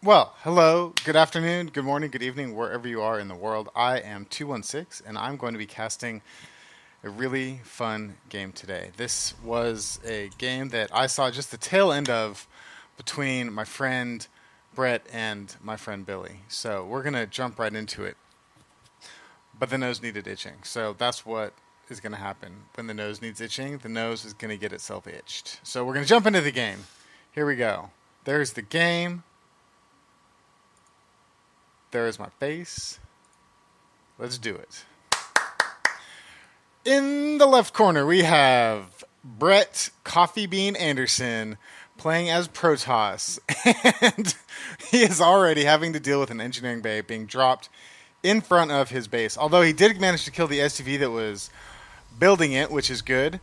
Well, hello, good afternoon, good morning, good evening, wherever you are in the world. I am 216, and I'm going to be casting a really fun game today. This was a game that I saw just the tail end of between my friend Brett and my friend Billy. So we're going to jump right into it. But the nose needed itching. So that's what is going to happen. When the nose needs itching, the nose is going to get itself itched. So we're going to jump into the game. Here we go. There's the game. There is my face. Let's do it. In the left corner, we have Brett CoffeeBean Anderson playing as Protoss. And he is already having to deal with an engineering bay being dropped in front of his base. Although he did manage to kill the SUV that was building it, which is good.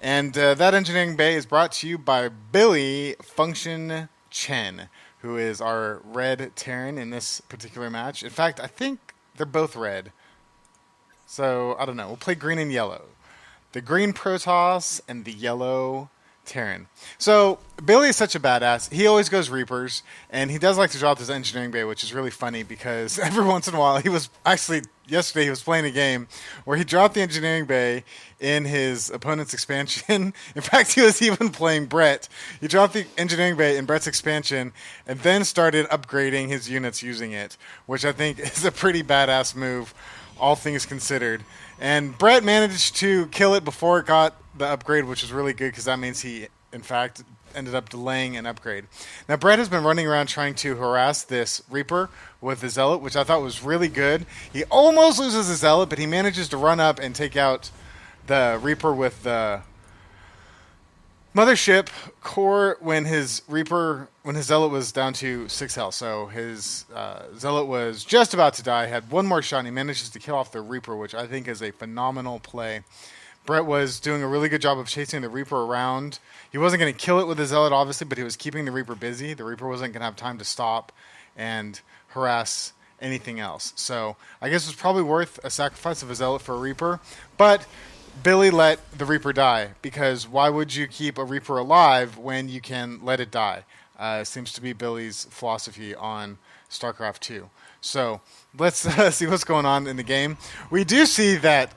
And that engineering bay is brought to you by Billy Function Chen, who is our red Terran in this particular match. In fact, I think they're both red. So, I don't know. We'll play green and yellow. The green Protoss and the yellow Terran. So, Billy is such a badass. He always goes Reapers, and he does like to drop this engineering bay, which is really funny because every once in a while, yesterday he was playing a game where he dropped the engineering bay in his opponent's expansion. In fact, he was even playing Brett. He dropped the engineering bay in Brett's expansion and then started upgrading his units using it, which I think is a pretty badass move, all things considered. And Brett managed to kill it before it got the upgrade, which is really good because that means he, in fact, ended up delaying an upgrade. Now, Brett has been running around trying to harass this Reaper with the Zealot, which I thought was really good. He almost loses the Zealot, but he manages to run up and take out the Reaper with the Mothership core when his Zealot was down to 6 health. So his Zealot was just about to die, had one more shot, and he manages to kill off the Reaper, which I think is a phenomenal play. Brett was doing a really good job of chasing the Reaper around. He wasn't going to kill it with the Zealot, obviously, but he was keeping the Reaper busy. The Reaper wasn't going to have time to stop and harass anything else. So I guess it was probably worth a sacrifice of a Zealot for a Reaper. But Billy let the Reaper die, because why would you keep a Reaper alive when you can let it die? Seems to be Billy's philosophy on StarCraft 2. So let's see what's going on in the game. We do see that.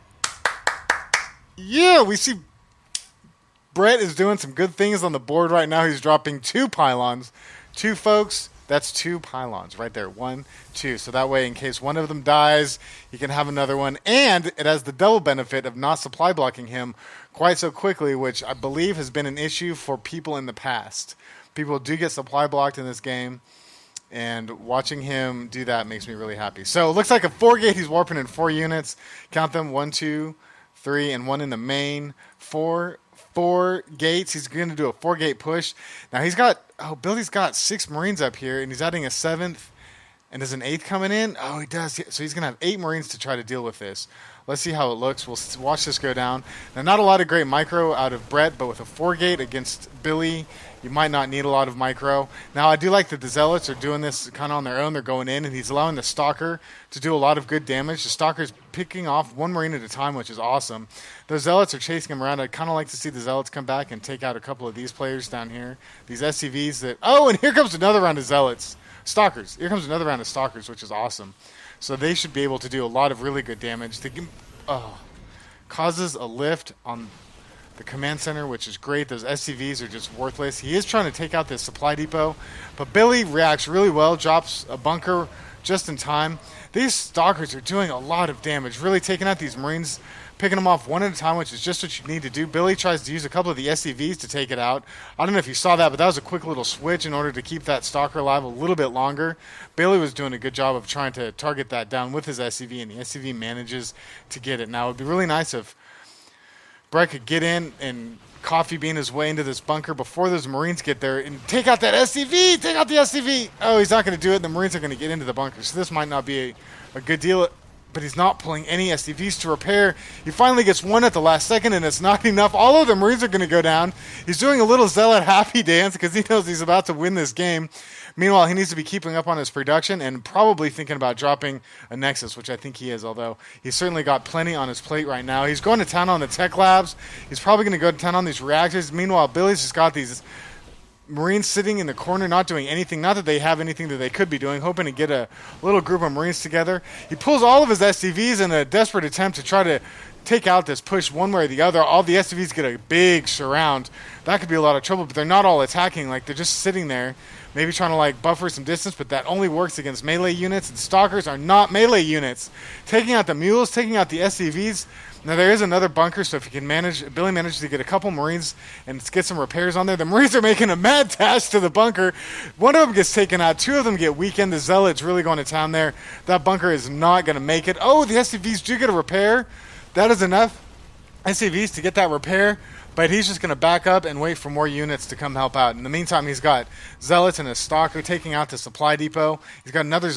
Yeah, we see Brett is doing some good things on the board right now. He's dropping 2 pylons. 2 folks, that's 2 pylons right there. 1, 2. So that way, in case one of them dies, he can have another one. And it has the double benefit of not supply blocking him quite so quickly, which I believe has been an issue for people in the past. People do get supply blocked in this game, and watching him do that makes me really happy. So it looks like a 4-gate. He's warping in 4 units. Count them, 1, 2, 3, and 1 in the main. 4 gates. He's going to do a 4-gate push. Now Billy's got 6 Marines up here, and he's adding a 7th, and there's an 8th coming in. Oh, he does. So he's going to have 8 Marines to try to deal with this. Let's see how it looks. We'll watch this go down. Now, not a lot of great micro out of Brett, but with a 4-gate against Billy, you might not need a lot of micro. Now, I do like that the Zealots are doing this kind of on their own. They're going in, and he's allowing the Stalker to do a lot of good damage. The Stalker's picking off 1 Marine at a time, which is awesome. Those Zealots are chasing him around. I'd kind of like to see the Zealots come back and take out a couple of these players down here. These SCVs that... Oh, and here comes another round of Zealots. Stalkers. Here comes another round of Stalkers, which is awesome. So they should be able to do a lot of really good damage. Causes a lift on the command center, which is great. Those SCVs are just worthless. He is trying to take out this supply depot, but Billy reacts really well, drops a bunker just in time. These Stalkers are doing a lot of damage, really taking out these Marines, picking them off one at a time, which is just what you need to do. Billy tries to use a couple of the SCVs to take it out. I don't know if you saw that, but that was a quick little switch in order to keep that Stalker alive a little bit longer. Billy was doing a good job of trying to target that down with his SCV, and the SCV manages to get it. Now, it would be really nice if Brett could get in and CoffeeBean his way into this bunker before those Marines get there and take out that SCV! Take out the SCV! Oh, he's not going to do it. The Marines are going to get into the bunker, so this might not be a good deal. But he's not pulling any SCVs to repair. He finally gets one at the last second, and it's not enough. All of the Marines are going to go down. He's doing a little Zealot happy dance because he knows he's about to win this game. Meanwhile, he needs to be keeping up on his production and probably thinking about dropping a Nexus, which I think he is, although he's certainly got plenty on his plate right now. He's going to town on the tech labs. He's probably going to go to town on these reactors. Meanwhile, Billy's just got these Marines sitting in the corner, not doing anything. Not that they have anything that they could be doing, hoping to get a little group of Marines together. He pulls all of his SCVs in a desperate attempt to try to take out this push one way or the other. All the SCVs get a big surround. That could be a lot of trouble, but they're not all attacking. Like, they're just sitting there, maybe trying to, like, buffer some distance, but that only works against melee units, and Stalkers are not melee units. Taking out the mules, taking out the SCVs. Now, there is another bunker, so if you can manage, Billy manages to get a couple Marines and get some repairs on there. The Marines are making a mad dash to the bunker. One of them gets taken out. Two of them get weakened. The Zealot's really going to town there. That bunker is not going to make it. Oh, the SCVs do get a repair. That is enough SCVs to get that repair, but he's just going to back up and wait for more units to come help out. In the meantime, he's got Zealots and a Stalker taking out the supply depot. He's got another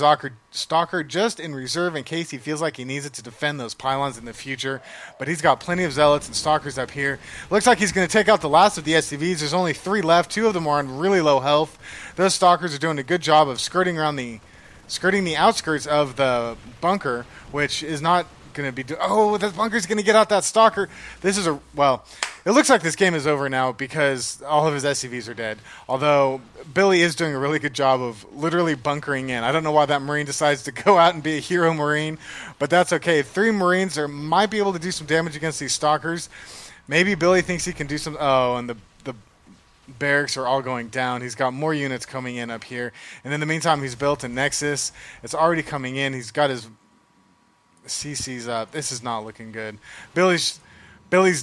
Stalker just in reserve in case he feels like he needs it to defend those pylons in the future. But he's got plenty of Zealots and Stalkers up here. Looks like he's going to take out the last of the SCVs. There's only 3 left. 2 of them are on really low health. Those Stalkers are doing a good job of skirting the outskirts of the bunker, which is not going to be the bunker's going to get out that Stalker. This is it looks like this game is over now because all of his SCVs are dead, although Billy is doing a really good job of literally bunkering in. I don't know why that Marine decides to go out and be a hero Marine, but that's okay. 3 Marines might be able to do some damage against these Stalkers. Maybe Billy thinks he can do some and the barracks are all going down. He's got more units coming in up here, and in the meantime he's built a Nexus. It's already coming in. He's got his CC's up. This is not looking good. Billy's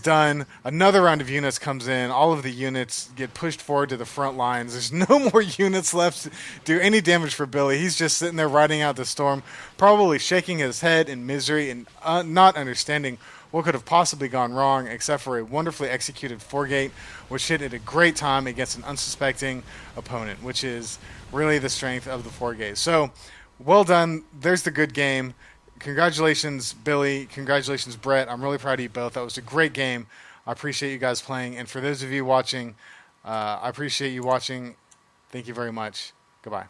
done. Another round of units comes in. All of the units get pushed forward to the front lines. There's no more units left to do any damage for Billy. He's just sitting there riding out the storm, probably shaking his head in misery and not understanding what could have possibly gone wrong, except for a wonderfully executed 4-gate, which hit at a great time against an unsuspecting opponent, which is really the strength of the 4-gate. So, well done. There's the good game. Congratulations, Billy. Congratulations, Brett. I'm really proud of you both. That was a great game. I appreciate you guys playing. And for those of you watching, I appreciate you watching. Thank you very much. Goodbye.